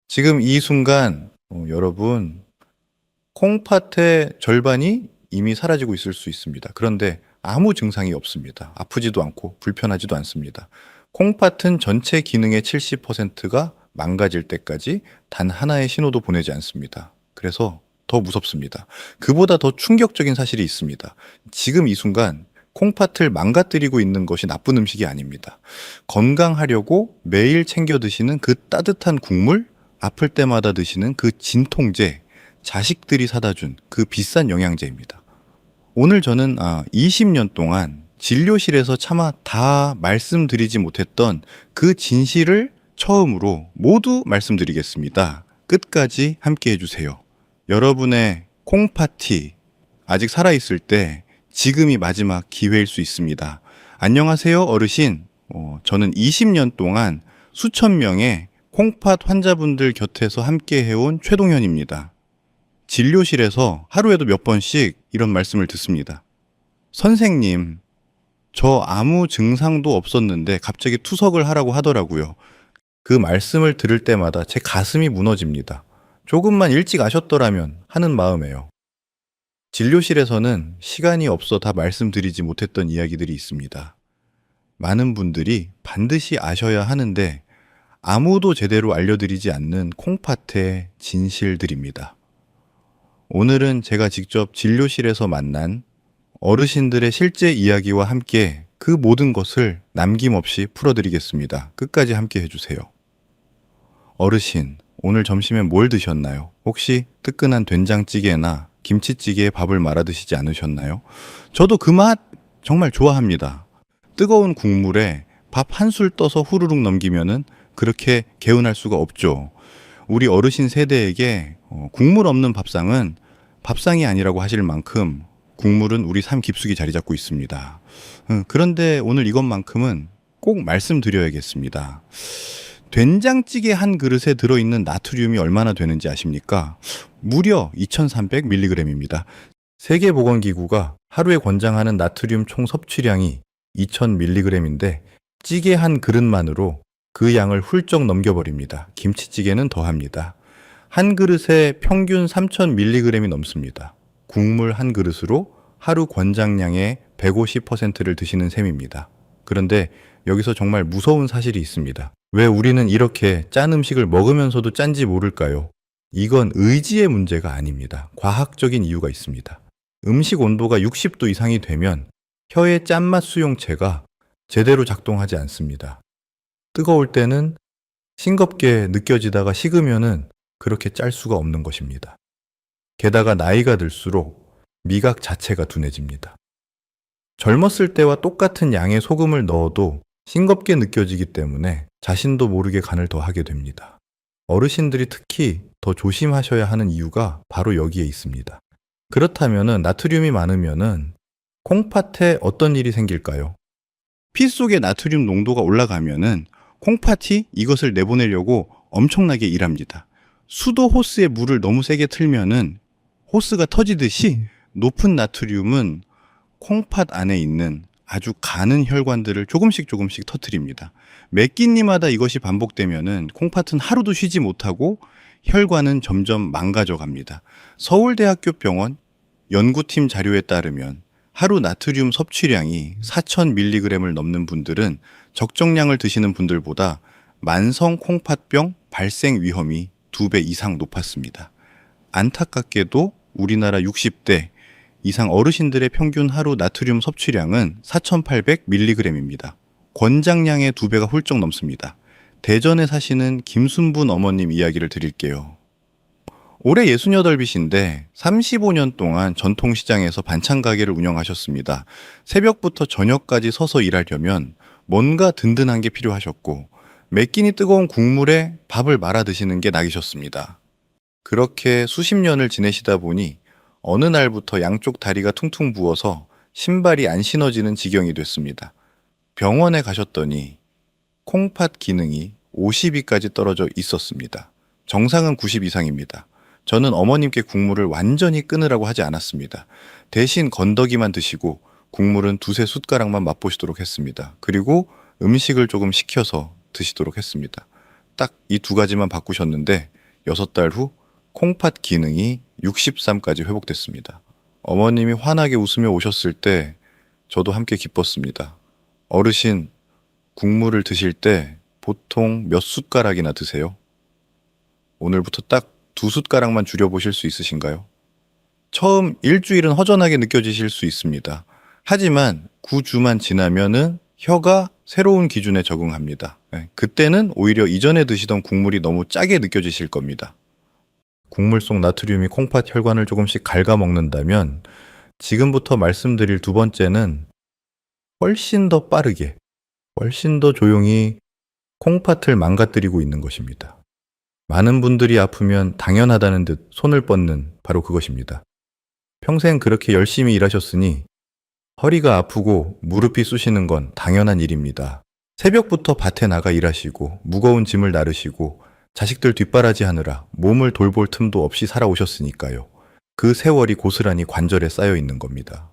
지금 이 순간 여러분 콩팥의 절반이 이미 사라지고 있을 수 있습니다. 그런데 아무 증상이 없습니다. 아프지도 않고 불편하지도 않습니다. 콩팥은 전체 기능의 70%가 망가질 때까지 단 하나의 신호도 보내지 않습니다. 그래서 더 무섭습니다. 그보다 더 충격적인 사실이 있습니다. 지금 이 순간 콩팥을 망가뜨리고 있는 것이 나쁜 음식이 아닙니다. 건강하려고 매일 챙겨 드시는 그 따뜻한 국물, 아플 때마다 드시는 그 진통제, 자식들이 사다 준 그 비싼 영양제입니다. 오늘 저는 20년 동안 진료실에서 차마 다 말씀드리지 못했던 그 진실을 처음으로 모두 말씀드리겠습니다. 끝까지 함께 해주세요. 여러분의 콩파티 아직 살아있을 때 지금이 마지막 기회일 수 있습니다. 안녕하세요, 어르신. 저는 20년 동안 수천 명의 콩팥 환자분들 곁에서 함께 해온 최동현입니다. 진료실에서 하루에도 몇 번씩 이런 말씀을 듣습니다. 선생님, 저 아무 증상도 없었는데 갑자기 투석을 하라고 하더라고요. 그 말씀을 들을 때마다 제 가슴이 무너집니다. 조금만 일찍 아셨더라면 하는 마음에요. 진료실에서는 시간이 없어 다 말씀드리지 못했던 이야기들이 있습니다. 많은 분들이 반드시 아셔야 하는데 아무도 제대로 알려드리지 않는 콩팥의 진실들입니다. 오늘은 제가 직접 진료실에서 만난 어르신들의 실제 이야기와 함께 그 모든 것을 남김없이 풀어드리겠습니다. 끝까지 함께 해주세요. 어르신, 오늘 점심에 뭘 드셨나요? 혹시 뜨끈한 된장찌개나 김치찌개에 밥을 말아 드시지 않으셨나요? 저도 그 맛 정말 좋아합니다. 뜨거운 국물에 밥 한 술 떠서 후루룩 넘기면은 그렇게 개운할 수가 없죠. 우리 어르신 세대에게 국물 없는 밥상은 밥상이 아니라고 하실 만큼 국물은 우리 삶 깊숙이 자리 잡고 있습니다. 그런데 오늘 이것만큼은 꼭 말씀드려야겠습니다. 된장찌개 한 그릇에 들어있는 나트륨이 얼마나 되는지 아십니까? 무려 2300mg입니다. 세계보건기구가 하루에 권장하는 나트륨 총 섭취량이 2000mg인데 찌개 한 그릇만으로 그 양을 훌쩍 넘겨버립니다. 김치찌개는 더합니다. 한 그릇에 평균 3000mg이 넘습니다. 국물 한 그릇으로 하루 권장량의 150%를 드시는 셈입니다. 그런데 여기서 정말 무서운 사실이 있습니다. 왜 우리는 이렇게 짠 음식을 먹으면서도 짠지 모를까요? 이건 의지의 문제가 아닙니다. 과학적인 이유가 있습니다. 음식 온도가 60도 이상이 되면 혀의 짠맛 수용체가 제대로 작동하지 않습니다. 뜨거울 때는 싱겁게 느껴지다가 식으면은 그렇게 짤 수가 없는 것입니다. 게다가 나이가 들수록 미각 자체가 둔해집니다. 젊었을 때와 똑같은 양의 소금을 넣어도 싱겁게 느껴지기 때문에 자신도 모르게 간을 더 하게 됩니다. 어르신들이 특히 더 조심하셔야 하는 이유가 바로 여기에 있습니다. 그렇다면은 나트륨이 많으면은 콩팥에 어떤 일이 생길까요? 피 속의 나트륨 농도가 올라가면은 콩팥이 이것을 내보내려고 엄청나게 일합니다. 수도 호스에 물을 너무 세게 틀면은 호스가 터지듯이 높은 나트륨은 콩팥 안에 있는 아주 가는 혈관들을 조금씩 터뜨립니다. 몇 끼니마다 이것이 반복되면은 콩팥은 하루도 쉬지 못하고 혈관은 점점 망가져 갑니다. 서울대학교 병원 연구팀 자료에 따르면 하루 나트륨 섭취량이 4000mg을 넘는 분들은 적정량을 드시는 분들보다 만성 콩팥병 발생 위험이 2배 이상 높았습니다. 안타깝게도 우리나라 60대 이상 어르신들의 평균 하루 나트륨 섭취량은 4800mg입니다. 권장량의 2배가 훌쩍 넘습니다. 대전에 사시는 김순분 어머님 이야기를 드릴게요. 올해 68이신데 35년 동안 전통시장에서 반찬 가게를 운영하셨습니다. 새벽부터 저녁까지 서서 일하려면 뭔가 든든한 게 필요하셨고 몇 끼니 뜨거운 국물에 밥을 말아 드시는 게 낙이셨습니다. 그렇게 수십 년을 지내시다 보니 어느 날부터 양쪽 다리가 퉁퉁 부어서 신발이 안 신어지는 지경이 됐습니다. 병원에 가셨더니 콩팥 기능이 50위까지 떨어져 있었습니다. 정상은 90 이상입니다. 저는 어머님께 국물을 완전히 끊으라고 하지 않았습니다. 대신 건더기만 드시고 국물은 두세 숟가락만 맛보시도록 했습니다. 그리고 음식을 조금 식혀서 드시도록 했습니다. 딱 이 두 가지만 바꾸셨는데 6달 후 콩팥 기능이 63까지 회복됐습니다. 어머님이 환하게 웃으며 오셨을 때 저도 함께 기뻤습니다. 어르신, 국물을 드실 때 보통 몇 숟가락이나 드세요? 오늘부터 딱 2숟가락만 줄여보실 수 있으신가요? 처음 일주일은 허전하게 느껴지실 수 있습니다. 하지만 9주만 지나면은 혀가 새로운 기준에 적응합니다. 그때는 오히려 이전에 드시던 국물이 너무 짜게 느껴지실 겁니다. 국물 속 나트륨이 콩팥 혈관을 조금씩 갉아먹는다면 지금부터 말씀드릴 두 번째는 훨씬 더 빠르게, 훨씬 더 조용히 콩팥을 망가뜨리고 있는 것입니다. 많은 분들이 아프면 당연하다는 듯 손을 뻗는 바로 그것입니다. 평생 그렇게 열심히 일하셨으니 허리가 아프고 무릎이 쑤시는 건 당연한 일입니다. 새벽부터 밭에 나가 일하시고 무거운 짐을 나르시고 자식들 뒷바라지 하느라 몸을 돌볼 틈도 없이 살아오셨으니까요. 그 세월이 고스란히 관절에 쌓여 있는 겁니다.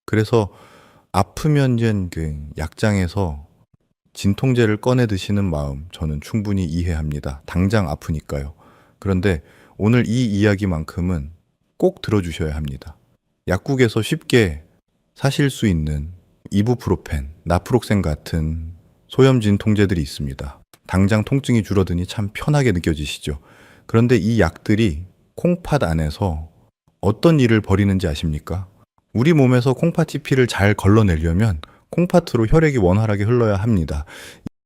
그래서 아프면 그 약장에서 진통제를 꺼내 드시는 마음 저는 충분히 이해합니다. 당장 아프니까요. 그런데 오늘 이 이야기만큼은 꼭 들어주셔야 합니다. 약국에서 쉽게 사실 수 있는 이부프로펜, 나프록센 같은 소염 진통제들이 있습니다. 당장 통증이 줄어드니 참 편하게 느껴지시죠. 그런데 이 약들이 콩팥 안에서 어떤 일을 벌이는지 아십니까? 우리 몸에서 콩팥이 피를 잘 걸러내려면 콩팥으로 혈액이 원활하게 흘러야 합니다.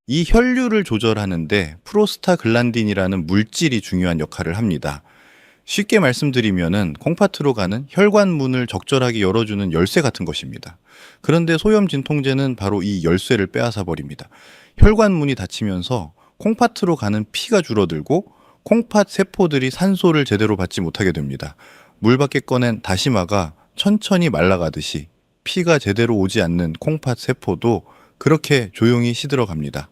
이 혈류를 조절하는데 프로스타글란딘이라는 물질이 중요한 역할을 합니다. 쉽게 말씀드리면은 콩팥으로 가는 혈관문을 적절하게 열어주는 열쇠 같은 것입니다. 그런데 소염 진통제는 바로 이 열쇠를 빼앗아 버립니다. 혈관문이 닫히면서 콩팥으로 가는 피가 줄어들고 콩팥 세포들이 산소를 제대로 받지 못하게 됩니다. 물 밖에 꺼낸 다시마가 천천히 말라가듯이 피가 제대로 오지 않는 콩팥 세포도 그렇게 조용히 시들어갑니다.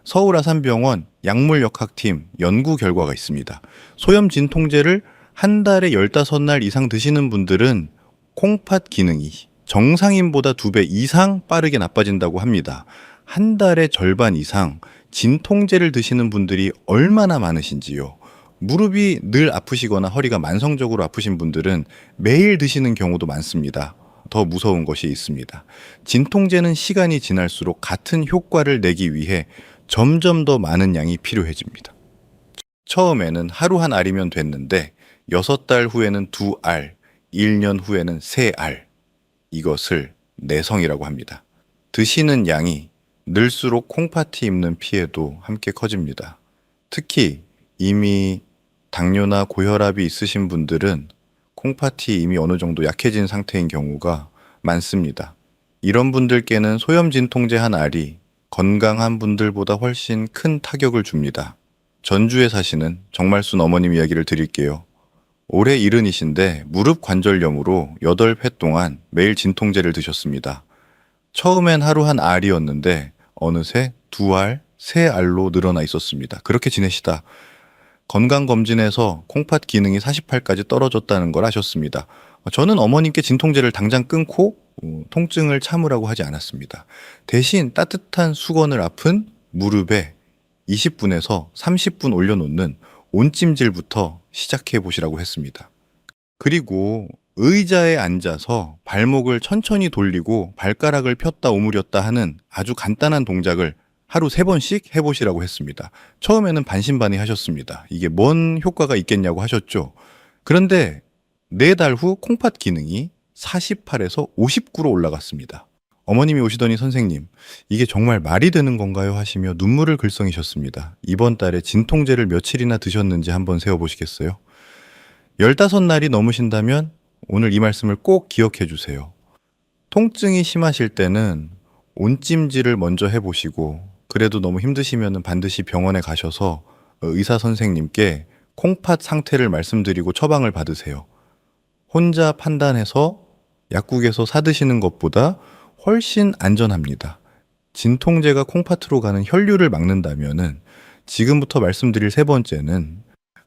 서울아산병원 약물역학팀 연구 결과가 있습니다. 소염 진통제를 한 달에 15날 이상 드시는 분들은 콩팥 기능이 정상인보다 2배 이상 빠르게 나빠진다고 합니다. 한 달에 절반 이상 진통제를 드시는 분들이 얼마나 많으신지요. 무릎이 늘 아프시거나 허리가 만성적으로 아프신 분들은 매일 드시는 경우도 많습니다. 더 무서운 것이 있습니다. 진통제는 시간이 지날수록 같은 효과를 내기 위해 점점 더 많은 양이 필요해집니다. 처음에는 하루 한 알이면 됐는데 6달 후에는 2알, 1년 후에는 3알. 이것을 내성이라고 합니다. 드시는 양이 늘수록 콩팥이 입는 피해도 함께 커집니다. 특히 이미 당뇨나 고혈압이 있으신 분들은 콩팥이 이미 어느 정도 약해진 상태인 경우가 많습니다. 이런 분들께는 소염 진통제 한 알이 건강한 분들보다 훨씬 큰 타격을 줍니다. 전주에 사시는 정말순 어머님 이야기를 드릴게요. 올해 70이신데 무릎 관절염으로 8회 동안 매일 진통제를 드셨습니다. 처음엔 하루 한 알이었는데 어느새 2알, 3알로 늘어나 있었습니다. 그렇게 지내시다 건강검진에서 콩팥 기능이 48까지 떨어졌다는 걸 아셨습니다. 저는 어머님께 진통제를 당장 끊고 통증을 참으라고 하지 않았습니다. 대신 따뜻한 수건을 아픈 무릎에 20분에서 30분 올려놓는 온찜질부터 시작해 보시라고 했습니다. 그리고 의자에 앉아서 발목을 천천히 돌리고 발가락을 폈다 오므렸다 하는 아주 간단한 동작을 하루 3번씩 해보시라고 했습니다. 처음에는 반신반의 하셨습니다. 이게 뭔 효과가 있겠냐고 하셨죠. 그런데 4달 후 콩팥 기능이 48에서 59로 올라갔습니다. 어머님이 오시더니 선생님, 이게 정말 말이 되는 건가요? 하시며 눈물을 글썽이셨습니다. 이번 달에 진통제를 며칠이나 드셨는지 한번 세어보시겠어요? 15날이 넘으신다면 오늘 이 말씀을 꼭 기억해 주세요. 통증이 심하실 때는 온찜질을 먼저 해보시고 그래도 너무 힘드시면 반드시 병원에 가셔서 의사 선생님께 콩팥 상태를 말씀드리고 처방을 받으세요. 혼자 판단해서 약국에서 사드시는 것보다 훨씬 안전합니다. 진통제가 콩팥으로 가는 혈류를 막는다면은 지금부터 말씀드릴 3번째는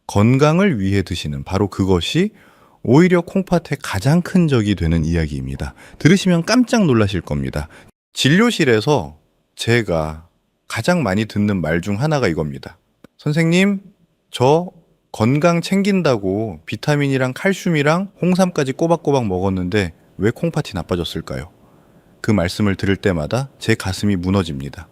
건강을 위해 드시는 바로 그것이 오히려 콩팥의 가장 큰 적이 되는 이야기입니다. 들으시면 깜짝 놀라실 겁니다. 진료실에서 제가 가장 많이 듣는 말 중 하나가 이겁니다. 선생님, 저 건강 챙긴다고 비타민이랑 칼슘이랑 홍삼까지 꼬박꼬박 먹었는데 왜 콩팥이 나빠졌을까요? 그 말씀을 들을 때마다 제 가슴이 무너집니다.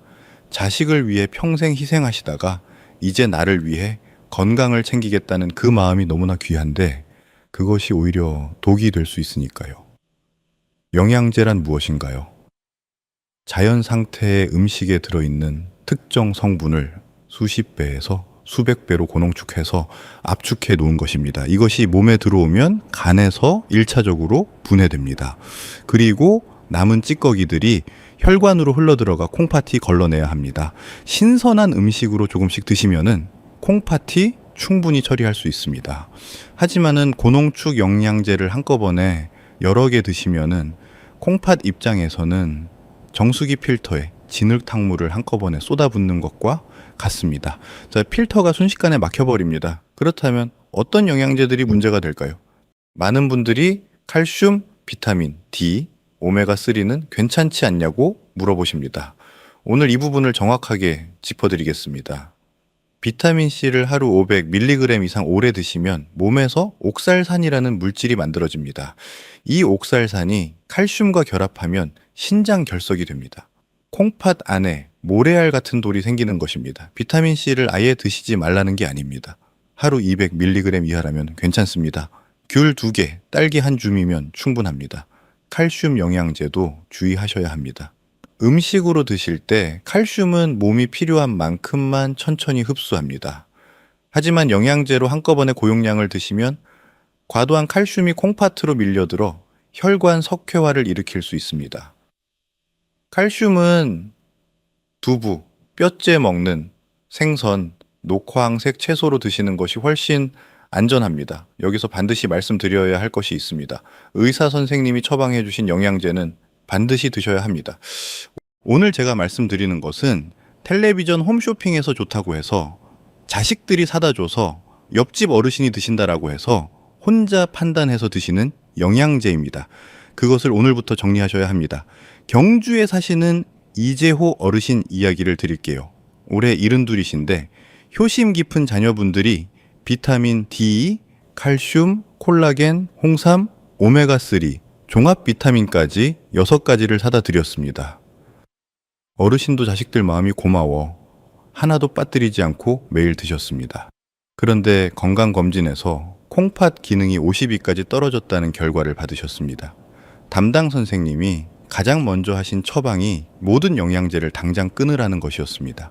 자식을 위해 평생 희생하시다가 이제 나를 위해 건강을 챙기겠다는 그 마음이 너무나 귀한데 그것이 오히려 독이 될 수 있으니까요. 영양제란 무엇인가요? 자연 상태의 음식에 들어있는 특정 성분을 수십 배에서 수백 배로 고농축해서 압축해 놓은 것입니다. 이것이 몸에 들어오면 간에서 1차적으로 분해됩니다. 그리고 남은 찌꺼기들이 혈관으로 흘러들어가 콩팥이 걸러내야 합니다. 신선한 음식으로 조금씩 드시면은 콩팥이 충분히 처리할 수 있습니다. 하지만은 고농축 영양제를 한꺼번에 여러 개 드시면은 콩팥 입장에서는 정수기 필터에 진흙탕물을 한꺼번에 쏟아붓는 것과 같습니다. 자, 필터가 순식간에 막혀버립니다. 그렇다면 어떤 영양제들이 문제가 될까요? 많은 분들이 칼슘, 비타민 D, 오메가3는 괜찮지 않냐고 물어보십니다. 오늘 이 부분을 정확하게 짚어드리겠습니다. 비타민C를 하루 500mg 이상 오래 드시면 몸에서 옥살산이라는 물질이 만들어집니다. 이 옥살산이 칼슘과 결합하면 신장 결석이 됩니다. 콩팥 안에 모래알 같은 돌이 생기는 것입니다. 비타민C를 아예 드시지 말라는 게 아닙니다. 하루 200mg 이하라면 괜찮습니다. 귤 2개, 딸기 한 줌이면 충분합니다. 칼슘 영양제도 주의하셔야 합니다. 음식으로 드실 때 칼슘은 몸이 필요한 만큼만 천천히 흡수합니다. 하지만 영양제로 한꺼번에 고용량을 드시면 과도한 칼슘이 콩팥으로 밀려들어 혈관 석회화를 일으킬 수 있습니다. 칼슘은 두부, 뼈째 먹는 생선, 녹황색 채소로 드시는 것이 훨씬 안전합니다. 여기서 반드시 말씀드려야 할 것이 있습니다. 의사 선생님이 처방해 주신 영양제는 반드시 드셔야 합니다. 오늘 제가 말씀드리는 것은 텔레비전 홈쇼핑에서 좋다고 해서 자식들이 사다 줘서 옆집 어르신이 드신다라고 해서 혼자 판단해서 드시는 영양제입니다. 그것을 오늘부터 정리하셔야 합니다. 경주에 사시는 이재호 어르신 이야기를 드릴게요. 올해 72이신데 효심 깊은 자녀분들이 비타민 D, 칼슘, 콜라겐, 홍삼, 오메가3, 종합 비타민까지 6가지를 사다 드렸습니다. 어르신도 자식들 마음이 고마워 하나도 빠뜨리지 않고 매일 드셨습니다. 그런데 건강검진에서 콩팥 기능이 52까지 떨어졌다는 결과를 받으셨습니다. 담당 선생님이 가장 먼저 하신 처방이 모든 영양제를 당장 끊으라는 것이었습니다.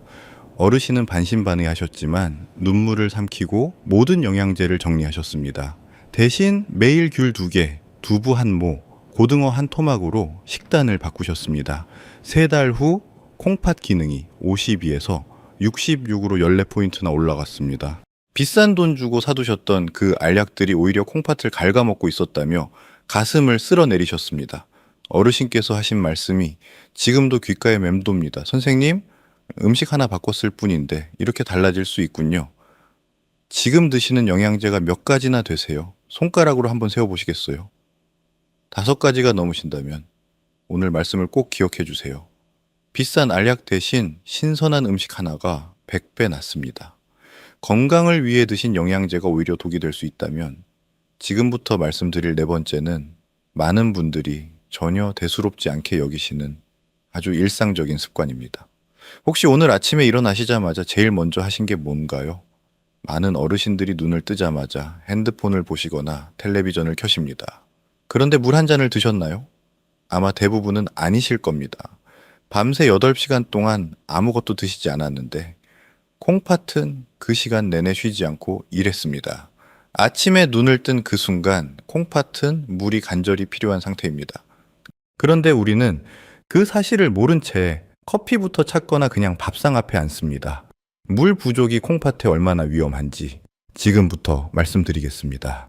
어르신은 반신반의하셨지만 눈물을 삼키고 모든 영양제를 정리하셨습니다. 대신 매일 귤 2개, 두부 한 모, 고등어 한 토막으로 식단을 바꾸셨습니다. 3달 후 콩팥 기능이 52에서 66으로 14포인트나 올라갔습니다. 비싼 돈 주고 사두셨던 그 알약들이 오히려 콩팥을 갉아먹고 있었다며 가슴을 쓸어내리셨습니다. 어르신께서 하신 말씀이 지금도 귓가에 맴돕니다. 선생님, 음식 하나 바꿨을 뿐인데 이렇게 달라질 수 있군요. 지금 드시는 영양제가 몇 가지나 되세요? 손가락으로 한번 세어보시겠어요? 5가지가 넘으신다면 오늘 말씀을 꼭 기억해 주세요. 비싼 알약 대신 신선한 음식 하나가 100배 낫습니다. 건강을 위해 드신 영양제가 오히려 독이 될 수 있다면 지금부터 말씀드릴 4번째는 많은 분들이 전혀 대수롭지 않게 여기시는 아주 일상적인 습관입니다. 혹시 오늘 아침에 일어나시자마자 제일 먼저 하신 게 뭔가요? 많은 어르신들이 눈을 뜨자마자 핸드폰을 보시거나 텔레비전을 켜십니다. 그런데 물 한 잔을 드셨나요? 아마 대부분은 아니실 겁니다. 밤새 8시간 동안 아무것도 드시지 않았는데 콩팥은 그 시간 내내 쉬지 않고 일했습니다. 아침에 눈을 뜬 그 순간 콩팥은 물이 간절히 필요한 상태입니다. 그런데 우리는 그 사실을 모른 채 커피부터 찾거나 그냥 밥상 앞에 앉습니다. 물 부족이 콩팥에 얼마나 위험한지 지금부터 말씀드리겠습니다.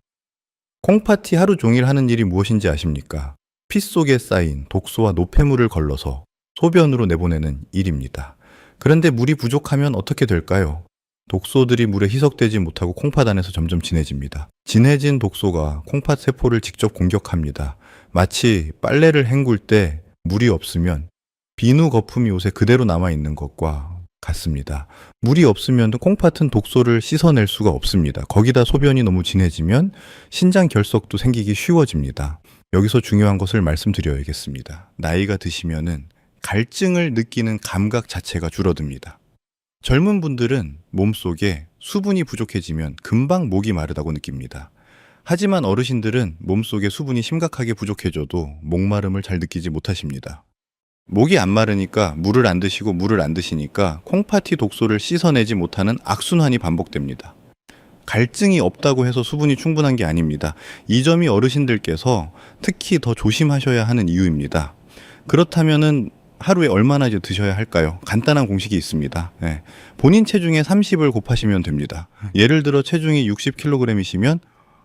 콩팥이 하루 종일 하는 일이 무엇인지 아십니까? 피 속에 쌓인 독소와 노폐물을 걸러서 소변으로 내보내는 일입니다. 그런데 물이 부족하면 어떻게 될까요? 독소들이 물에 희석되지 못하고 콩팥 안에서 점점 진해집니다. 진해진 독소가 콩팥 세포를 직접 공격합니다. 마치 빨래를 헹굴 때 물이 없으면 비누 거품이 옷에 그대로 남아있는 것과 같습니다. 물이 없으면 콩팥은 독소를 씻어낼 수가 없습니다. 거기다 소변이 너무 진해지면 신장 결석도 생기기 쉬워집니다. 여기서 중요한 것을 말씀드려야겠습니다. 나이가 드시면은 갈증을 느끼는 감각 자체가 줄어듭니다. 젊은 분들은 몸속에 수분이 부족해지면 금방 목이 마르다고 느낍니다. 하지만 어르신들은 몸속에 수분이 심각하게 부족해져도 목마름을 잘 느끼지 못하십니다. 목이 안 마르니까 물을 안 드시고 물을 안 드시니까 콩팥이 독소를 씻어내지 못하는 악순환이 반복됩니다. 갈증이 없다고 해서 수분이 충분한 게 아닙니다. 이 점이 어르신들께서 특히 더 조심하셔야 하는 이유입니다. 그렇다면은 하루에 얼마나 이제 드셔야 할까요? 간단한 공식이 있습니다. 예. 본인 체중의 30을 곱하시면 됩니다. 예를 들어 체중이 60kg이시면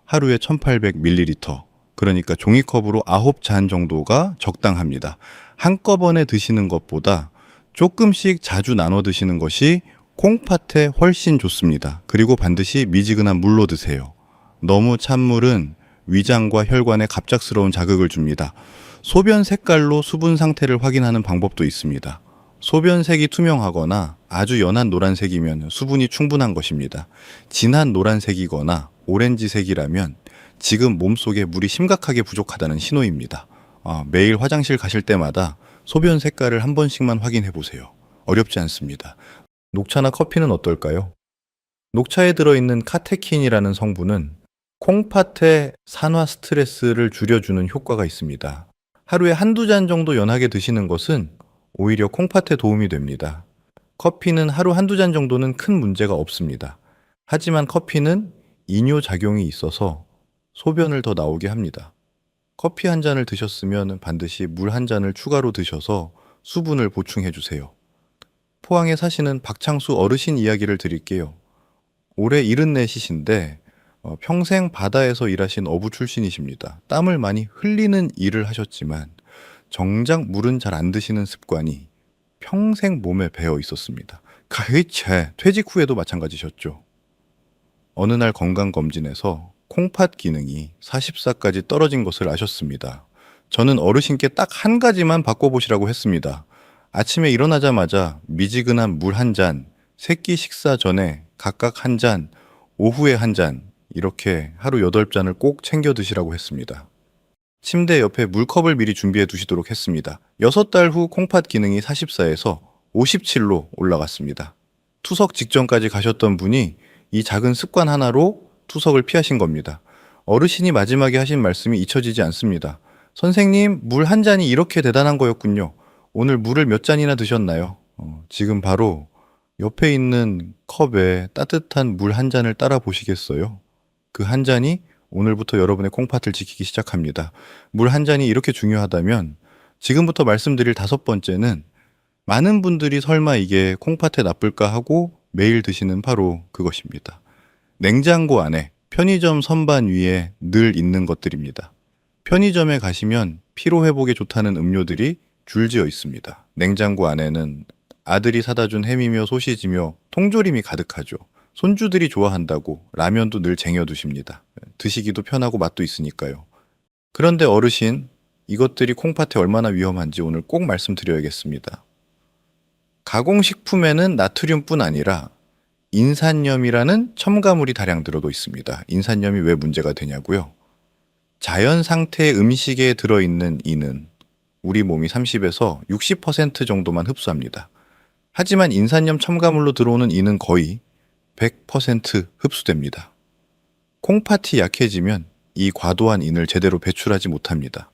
하루에 1800ml, 그러니까 종이컵으로 9잔 정도가 적당합니다. 한꺼번에 드시는 것보다 조금씩 자주 나눠 드시는 것이 콩팥에 훨씬 좋습니다. 그리고 반드시 미지근한 물로 드세요. 너무 찬 물은 위장과 혈관에 갑작스러운 자극을 줍니다. 소변 색깔로 수분 상태를 확인하는 방법도 있습니다. 소변색이 투명하거나 아주 연한 노란색이면 수분이 충분한 것입니다. 진한 노란색이거나 오렌지색이라면 지금 몸속에 물이 심각하게 부족하다는 신호입니다. 매일 화장실 가실 때마다 소변 색깔을 한 번씩만 확인해 보세요. 어렵지 않습니다. 녹차나 커피는 어떨까요? 녹차에 들어있는 카테킨이라는 성분은 콩팥의 산화 스트레스를 줄여주는 효과가 있습니다. 하루에 한두 잔 정도 연하게 드시는 것은 오히려 콩팥에 도움이 됩니다. 커피는 하루 한두 잔 정도는 큰 문제가 없습니다. 하지만 커피는 이뇨작용이 있어서 소변을 더 나오게 합니다. 커피 한 잔을 드셨으면 반드시 물 한 잔을 추가로 드셔서 수분을 보충해 주세요. 포항에 사시는 박창수 어르신 이야기를 드릴게요. 올해 74이신데 평생 바다에서 일하신 어부 출신이십니다. 땀을 많이 흘리는 일을 하셨지만 정작 물은 잘 안 드시는 습관이 평생 몸에 배어 있었습니다. 가해체 퇴직 후에도 마찬가지셨죠. 어느 날 건강검진에서 콩팥 기능이 44까지 떨어진 것을 아셨습니다. 저는 어르신께 딱 한 가지만 바꿔보시라고 했습니다. 아침에 일어나자마자 미지근한 물 한 잔, 새끼 식사 전에 각각 한 잔, 오후에 한 잔, 이렇게 하루 8잔을 꼭 챙겨 드시라고 했습니다. 침대 옆에 물컵을 미리 준비해 두시도록 했습니다. 6달 후 콩팥 기능이 44에서 57로 올라갔습니다. 투석 직전까지 가셨던 분이 이 작은 습관 하나로 투석을 피하신 겁니다. 어르신이 마지막에 하신 말씀이 잊혀지지 않습니다. 선생님, 물 한 잔이 이렇게 대단한 거였군요. 오늘 물을 몇 잔이나 드셨나요? 지금 바로 옆에 있는 컵에 따뜻한 물 한 잔을 따라 보시겠어요? 그 한 잔이 오늘부터 여러분의 콩팥을 지키기 시작합니다. 물 한 잔이 이렇게 중요하다면 지금부터 말씀드릴 5번째는 많은 분들이 설마 이게 콩팥에 나쁠까 하고 매일 드시는 바로 그것입니다. 냉장고 안에 편의점 선반 위에 늘 있는 것들입니다. 편의점에 가시면 피로 회복에 좋다는 음료들이 줄지어 있습니다. 냉장고 안에는 아들이 사다 준 햄이며 소시지며 통조림이 가득하죠. 손주들이 좋아한다고 라면도 늘 쟁여두십니다. 드시기도 편하고 맛도 있으니까요. 그런데 어르신, 이것들이 콩팥에 얼마나 위험한지 오늘 꼭 말씀드려야겠습니다. 가공식품에는 나트륨뿐 아니라 인산염이라는 첨가물이 다량 들어도 있습니다. 인산염이 왜 문제가 되냐고요? 자연 상태의 음식에 들어있는 이는 우리 몸이 30에서 60% 정도만 흡수합니다. 하지만 인산염 첨가물로 들어오는 이는 거의 100% 흡수됩니다. 콩팥이 약해지면 이 과도한 인을 제대로 배출하지 못합니다.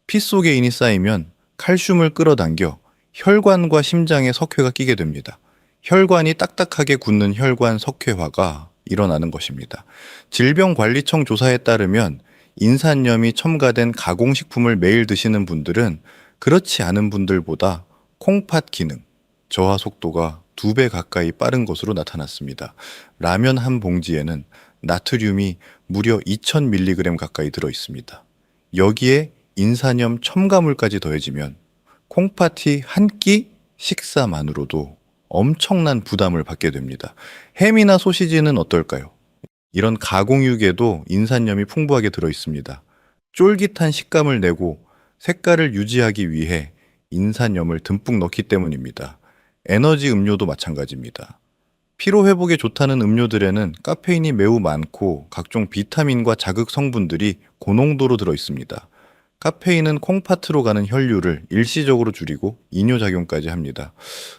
피 속에 인이 쌓이면 칼슘을 끌어당겨 혈관과 심장에 석회가 끼게 됩니다. 혈관이 딱딱하게 굳는 혈관 석회화가 일어나는 것입니다. 질병관리청 조사에 따르면 인산염이 첨가된 가공식품을 매일 드시는 분들은 그렇지 않은 분들보다 콩팥 기능, 저하 속도가 2배 가까이 빠른 것으로 나타났습니다. 라면 한 봉지에는 나트륨이 무려 2000mg 가까이 들어 있습니다. 여기에 인산염 첨가물까지 더해지면 콩팥이 한 끼 식사만으로도 엄청난 부담을 받게 됩니다. 햄이나 소시지는 어떨까요? 이런 가공육에도 인산염이 풍부하게 들어 있습니다. 쫄깃한 식감을 내고 색깔을 유지하기 위해 인산염을 듬뿍 넣기 때문입니다. 에너지 음료도 마찬가지입니다. 피로 회복에 좋다는 음료들에는 카페인이 매우 많고 각종 비타민과 자극 성분들이 고농도로 들어 있습니다. 카페인은 콩팥으로 가는 혈류를 일시적으로 줄이고 이뇨작용까지 합니다.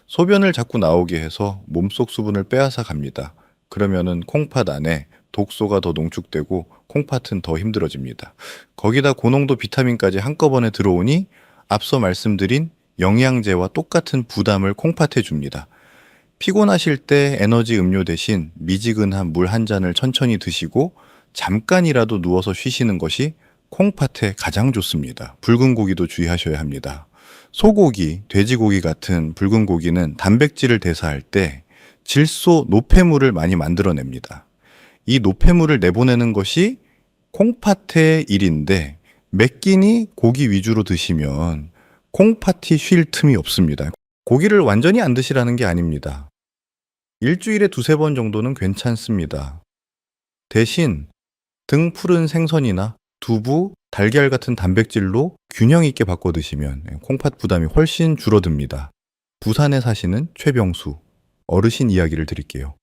소변을 자꾸 나오게 해서 몸속 수분을 빼앗아 갑니다. 그러면은 콩팥 안에 독소가 더 농축되고 콩팥은 더 힘들어집니다. 거기다 고농도 비타민까지 한꺼번에 들어오니 앞서 말씀드린 영양제와 똑같은 부담을 콩팥에 줍니다. 피곤하실 때 에너지 음료 대신 미지근한 물 한 잔을 천천히 드시고 잠깐이라도 누워서 쉬시는 것이 콩팥에 가장 좋습니다. 붉은 고기도 주의하셔야 합니다. 소고기, 돼지고기 같은 붉은 고기는 단백질을 대사할 때 질소, 노폐물을 많이 만들어냅니다. 이 노폐물을 내보내는 것이 콩팥의 일인데 몇 끼니 고기 위주로 드시면 콩팥이 쉴 틈이 없습니다. 고기를 완전히 안 드시라는 게 아닙니다. 일주일에 두세 번 정도는 괜찮습니다. 대신 등 푸른 생선이나 두부, 달걀 같은 단백질로 균형 있게 바꿔 드시면 콩팥 부담이 훨씬 줄어듭니다. 부산에 사시는 최병수, 어르신 이야기를 드릴게요.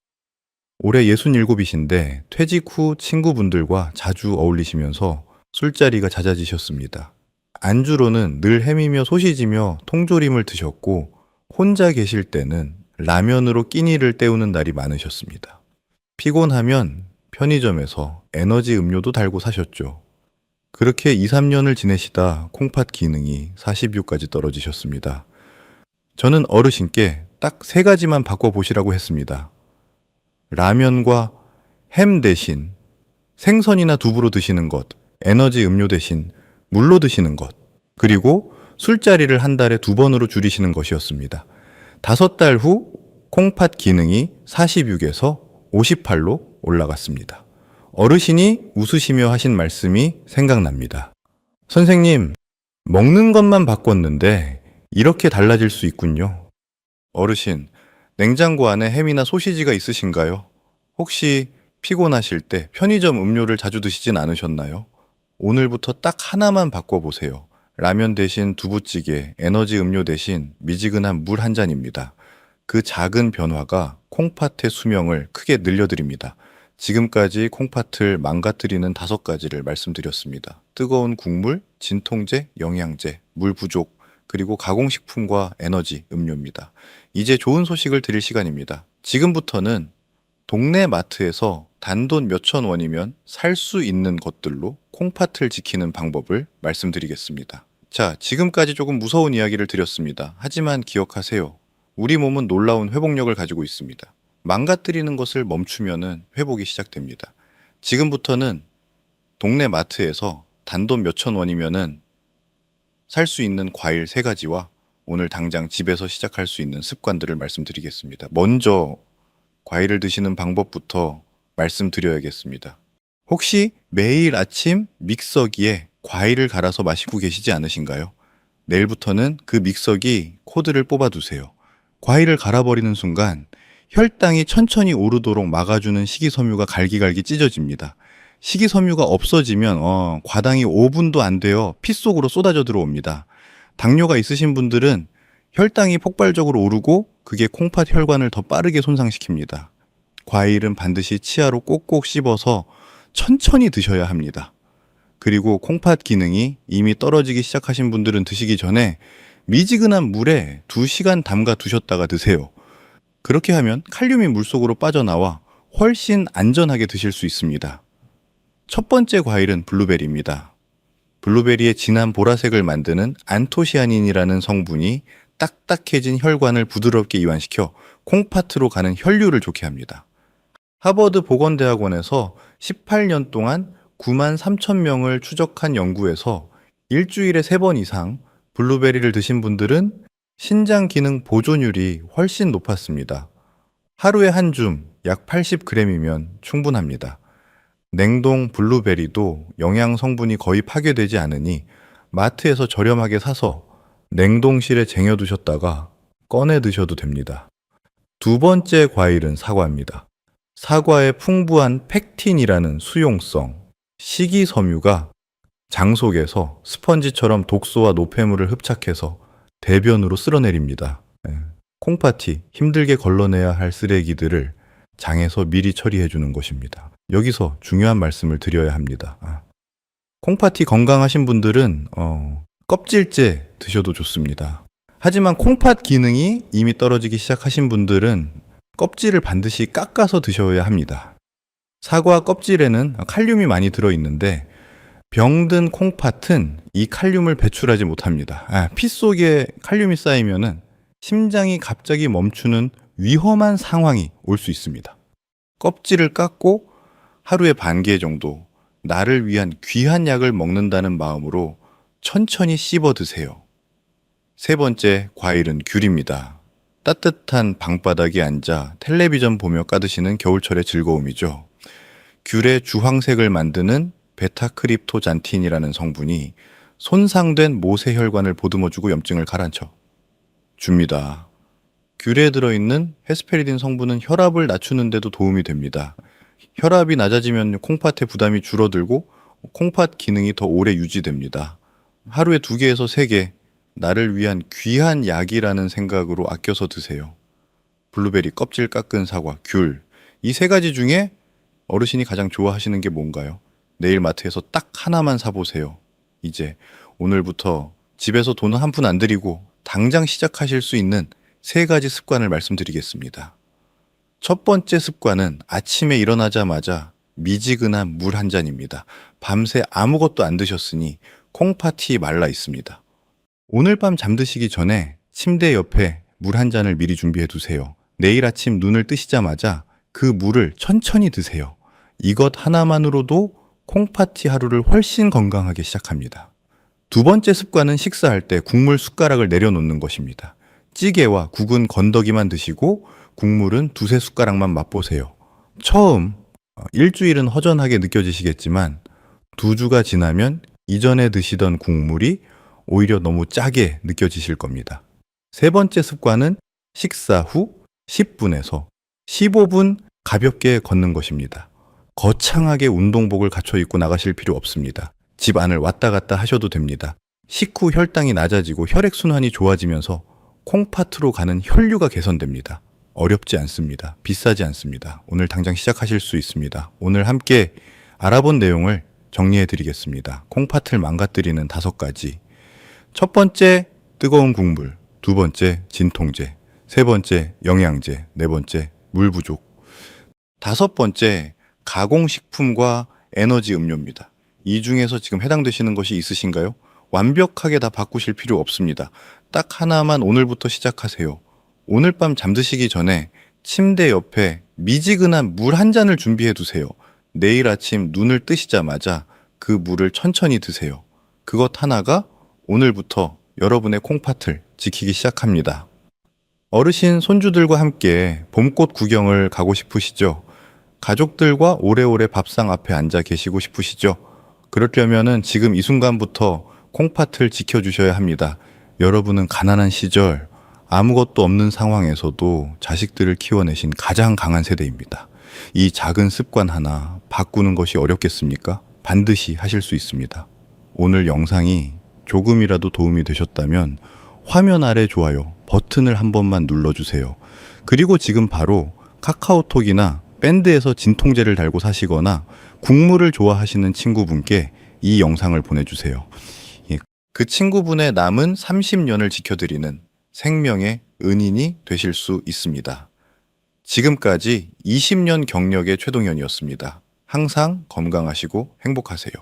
올해 67이신데 퇴직 후 친구분들과 자주 어울리시면서 술자리가 잦아지셨습니다. 안주로는 늘 햄이며 소시지며 통조림을 드셨고 혼자 계실 때는 라면으로 끼니를 때우는 날이 많으셨습니다. 피곤하면 편의점에서 에너지 음료도 달고 사셨죠. 그렇게 2, 3년을 지내시다 콩팥 기능이 40유까지 떨어지셨습니다. 저는 어르신께 딱 3가지만 바꿔보시라고 했습니다. 라면과 햄 대신 생선이나 두부로 드시는 것, 에너지 음료 대신 물로 드시는 것, 그리고 술자리를 한 달에 2번으로 줄이시는 것이었습니다. 5달 후 콩팥 기능이 46에서 58로 올라갔습니다. 어르신이 웃으시며 하신 말씀이 생각납니다. 선생님, 먹는 것만 바꿨는데 이렇게 달라질 수 있군요. 어르신, 냉장고 안에 햄이나 소시지가 있으신가요? 혹시 피곤하실 때 편의점 음료를 자주 드시진 않으셨나요? 오늘부터 딱 하나만 바꿔보세요. 라면 대신 두부찌개, 에너지 음료 대신 미지근한 물 한 잔입니다. 그 작은 변화가 콩팥의 수명을 크게 늘려드립니다. 지금까지 콩팥을 망가뜨리는 5가지를 말씀드렸습니다. 뜨거운 국물, 진통제, 영양제, 물 부족, 그리고 가공식품과 에너지 음료입니다. 이제 좋은 소식을 드릴 시간입니다. 지금부터는 동네 마트에서 단돈 몇천 원이면 살 수 있는 것들로 콩팥을 지키는 방법을 말씀드리겠습니다. 자, 지금까지 조금 무서운 이야기를 드렸습니다. 하지만 기억하세요. 우리 몸은 놀라운 회복력을 가지고 있습니다. 망가뜨리는 것을 멈추면은 회복이 시작됩니다. 지금부터는 동네 마트에서 단돈 몇천 원이면은 살 수 있는 과일 3가지와 오늘 당장 집에서 시작할 수 있는 습관들을 말씀드리겠습니다. 먼저 과일을 드시는 방법부터 말씀드려야겠습니다. 혹시 매일 아침 믹서기에 과일을 갈아서 마시고 계시지 않으신가요? 내일부터는 그 믹서기 코드를 뽑아두세요. 과일을 갈아버리는 순간 혈당이 천천히 오르도록 막아주는 식이섬유가 갈기갈기 찢어집니다. 식이섬유가 없어지면 과당이 5분도 안 되어 피 속으로 쏟아져 들어옵니다. 당뇨가 있으신 분들은 혈당이 폭발적으로 오르고 그게 콩팥 혈관을 더 빠르게 손상시킵니다. 과일은 반드시 치아로 꼭꼭 씹어서 천천히 드셔야 합니다. 그리고 콩팥 기능이 이미 떨어지기 시작하신 분들은 드시기 전에 미지근한 물에 2시간 담가 두셨다가 드세요. 그렇게 하면 칼륨이 물속으로 빠져나와 훨씬 안전하게 드실 수 있습니다. 첫 번째 과일은 블루베리입니다. 블루베리의 진한 보라색을 만드는 안토시아닌이라는 성분이 딱딱해진 혈관을 부드럽게 이완시켜 콩팥으로 가는 혈류를 좋게 합니다. 하버드 보건대학원에서 18년 동안 9만 3천 명을 추적한 연구에서 일주일에 3번 이상 블루베리를 드신 분들은 신장 기능 보존율이 훨씬 높았습니다. 하루에 한 줌 약 80g이면 충분합니다. 냉동 블루베리도 영양 성분이 거의 파괴되지 않으니 마트에서 저렴하게 사서 냉동실에 쟁여두셨다가 꺼내 드셔도 됩니다. 2번째 과일은 사과입니다. 사과의 풍부한 팩틴이라는 수용성, 식이섬유가 장 속에서 스펀지처럼 독소와 노폐물을 흡착해서 대변으로 쓸어내립니다. 콩팥이 힘들게 걸러내야 할 쓰레기들을 장에서 미리 처리해 주는 것입니다. 여기서 중요한 말씀을 드려야 합니다. 콩팥이 건강하신 분들은 껍질째 드셔도 좋습니다. 하지만 콩팥 기능이 이미 떨어지기 시작하신 분들은 껍질을 반드시 깎아서 드셔야 합니다. 사과 껍질에는 칼륨이 많이 들어있는데 병든 콩팥은 이 칼륨을 배출하지 못합니다. 피 속에 칼륨이 쌓이면은 심장이 갑자기 멈추는 위험한 상황이 올 수 있습니다. 껍질을 깎고 하루에 반 개 정도 나를 위한 귀한 약을 먹는다는 마음으로 천천히 씹어 드세요. 세 번째 과일은 귤입니다. 따뜻한 방바닥에 앉아 텔레비전 보며 까드시는 겨울철의 즐거움이죠. 귤의 주황색을 만드는 베타크립토잔틴이라는 성분이 손상된 모세혈관을 보듬어주고 염증을 가라앉혀 줍니다. 귤에 들어있는 헤스페리딘 성분은 혈압을 낮추는 데도 도움이 됩니다. 혈압이 낮아지면 콩팥의 부담이 줄어들고 콩팥 기능이 더 오래 유지됩니다. 하루에 2개에서 3개 나를 위한 귀한 약이라는 생각으로 아껴서 드세요. 블루베리, 껍질 깎은 사과, 귤, 이 3가지 중에 어르신이 가장 좋아하시는 게 뭔가요? 내일 마트에서 딱 하나만 사보세요. 이제 오늘부터 집에서 돈 한 푼 안 들이고 당장 시작하실 수 있는 3가지 습관을 말씀드리겠습니다. 첫 번째 습관은 아침에 일어나자마자 미지근한 물 한 잔입니다. 밤새 아무것도 안 드셨으니 콩팥이 말라 있습니다. 오늘 밤 잠드시기 전에 침대 옆에 물 한 잔을 미리 준비해 두세요. 내일 아침 눈을 뜨시자마자 그 물을 천천히 드세요. 이것 하나만으로도 콩팥이 하루를 훨씬 건강하게 시작합니다. 두 번째 습관은 식사할 때 국물 숟가락을 내려놓는 것입니다. 찌개와 국은 건더기만 드시고 국물은 2-3숟가락만 맛보세요. 처음 일주일은 허전하게 느껴지시겠지만 2주가 지나면 이전에 드시던 국물이 오히려 너무 짜게 느껴지실 겁니다. 세 번째 습관은 식사 후 10분에서 15분 가볍게 걷는 것입니다. 거창하게 운동복을 갖춰 입고 나가실 필요 없습니다. 집 안을 왔다 갔다 하셔도 됩니다. 식후 혈당이 낮아지고 혈액순환이 좋아지면서 콩팥으로 가는 혈류가 개선됩니다. 어렵지 않습니다. 비싸지 않습니다. 오늘 당장 시작하실 수 있습니다. 오늘 함께 알아본 내용을 정리해 드리겠습니다. 콩팥을 망가뜨리는 5가지. 첫 번째, 뜨거운 국물. 2번째, 진통제. 3번째, 영양제. 4번째, 물 부족. 5번째, 가공식품과 에너지 음료입니다. 이 중에서 지금 해당되시는 것이 있으신가요? 완벽하게 다 바꾸실 필요 없습니다. 딱 하나만 오늘부터 시작하세요. 오늘 밤 잠드시기 전에 침대 옆에 미지근한 물 한 잔을 준비해 두세요. 내일 아침 눈을 뜨시자마자 그 물을 천천히 드세요. 그것 하나가 오늘부터 여러분의 콩팥을 지키기 시작합니다. 어르신, 손주들과 함께 봄꽃 구경을 가고 싶으시죠? 가족들과 오래오래 밥상 앞에 앉아 계시고 싶으시죠? 그러려면은 지금 이 순간부터 콩팥을 지켜주셔야 합니다. 여러분은 가난한 시절 아무것도 없는 상황에서도 자식들을 키워내신 가장 강한 세대입니다. 이 작은 습관 하나 바꾸는 것이 어렵겠습니까? 반드시 하실 수 있습니다. 오늘 영상이 조금이라도 도움이 되셨다면 화면 아래 좋아요 버튼을 한 번만 눌러주세요. 그리고 지금 바로 카카오톡이나 밴드에서 진통제를 달고 사시거나 국물을 좋아하시는 친구분께 이 영상을 보내주세요. 그 친구분의 남은 30년을 지켜드리는 생명의 은인이 되실 수 있습니다. 지금까지 20년 경력의 최동현이었습니다. 항상 건강하시고 행복하세요.